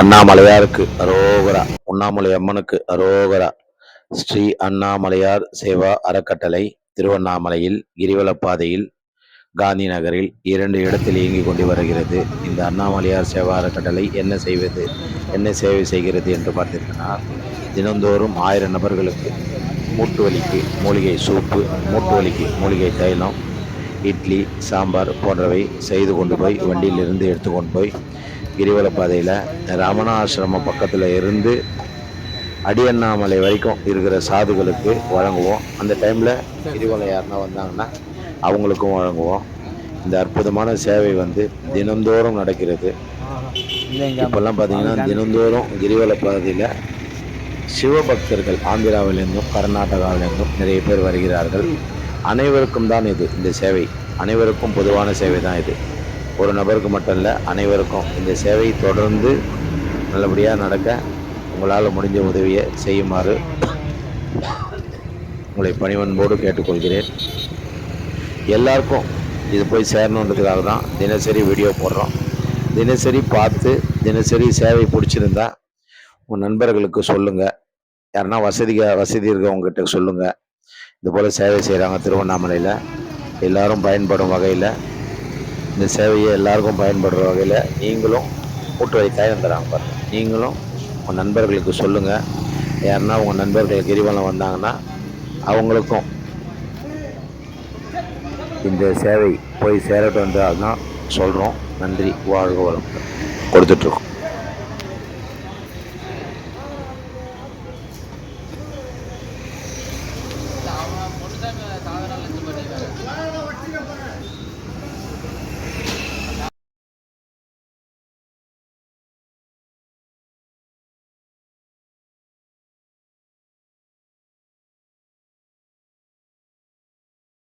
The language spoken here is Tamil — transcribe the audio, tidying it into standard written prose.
அண்ணாமலையாருக்கு அரோகரா. உண்ணாமலை அம்மனுக்கு அரோகரா. ஸ்ரீ அண்ணாமலையார் சேவா அறக்கட்டளை திருவண்ணாமலையில் கிரிவலப்பாதையில் காந்தி நகரில் 2 இடத்தில் இயங்கிக் கொண்டு வருகிறது. இந்த அண்ணாமலையார் சேவா அறக்கட்டளை என்ன சேவை செய்கிறது என்று பார்த்தீங்கன்னா, தினந்தோறும் 1000 நபர்களுக்கு மூட்டு வலிக்கு மூலிகை சூப்பு, மூட்டு வலிக்கு மூலிகை தைலம், இட்லி, சாம்பார் போன்றவை செய்து கொண்டு போய் வண்டியிலிருந்து எடுத்துக்கொண்டு போய் கிரிவல பாதையில் ரமணாசிரமம் பக்கத்தில் இருந்து அடியண்ணாமலை வரைக்கும் இருக்கிற சாதுகளுக்கு வழங்குவோம். அந்த டைமில் கிரிவலம் யாருன்னா வந்தாங்கன்னா அவங்களுக்கும் வழங்குவோம். இந்த அற்புதமான சேவை தினந்தோறும் நடக்கிறது. இப்போல்லாம் பார்த்தீங்கன்னா தினந்தோறும் கிரிவல பாதையில் சிவபக்தர்கள் ஆந்திராவிலிருந்தும் கர்நாடகாவிலிருந்தும் நிறைய பேர் வருகிறார்கள். அனைவருக்கும் தான் இந்த சேவை, அனைவருக்கும் பொதுவான சேவை தான் இது. ஒரு நபருக்கு மட்டும் இல்லை, அனைவருக்கும் இந்த சேவை தொடர்ந்து நல்லபடியாக நடக்க உங்களால் முடிஞ்ச உதவியை செய்யுமாறு உங்களை பணிவன்போடு கேட்டுக்கொள்கிறேன். எல்லாருக்கும் இது போய் சேரணுன்றதுக்காக தான் தினசரி வீடியோ போடுறோம். தினசரி பார்த்து தினசரி சேவை பிடிச்சிருந்தா உங்கள் நண்பர்களுக்கு சொல்லுங்கள். யாருன்னா வசதி இருக்கவங்ககிட்ட சொல்லுங்கள். இது போல் சேவை செய்கிறாங்க திருவண்ணாமலையில். எல்லாரும் பயன்படும் வகையில் இந்த சேவையை எல்லாருக்கும் பயன்படுற வகையில் நீங்களும் மூட்டு வலி தைலம் தராங்க பாருங்கள். நீங்களும் உங்கள் நண்பர்களுக்கு சொல்லுங்கள். யாருன்னா உங்கள் நண்பர்கள் கிரிவலம் வந்தாங்கன்னா அவங்களுக்கும் இந்த சேவை போய் சேரட்டும் தான் சொல்கிறோம். நன்றி. வாழ்க வளம் கொடுத்துட்ருக்கோம்.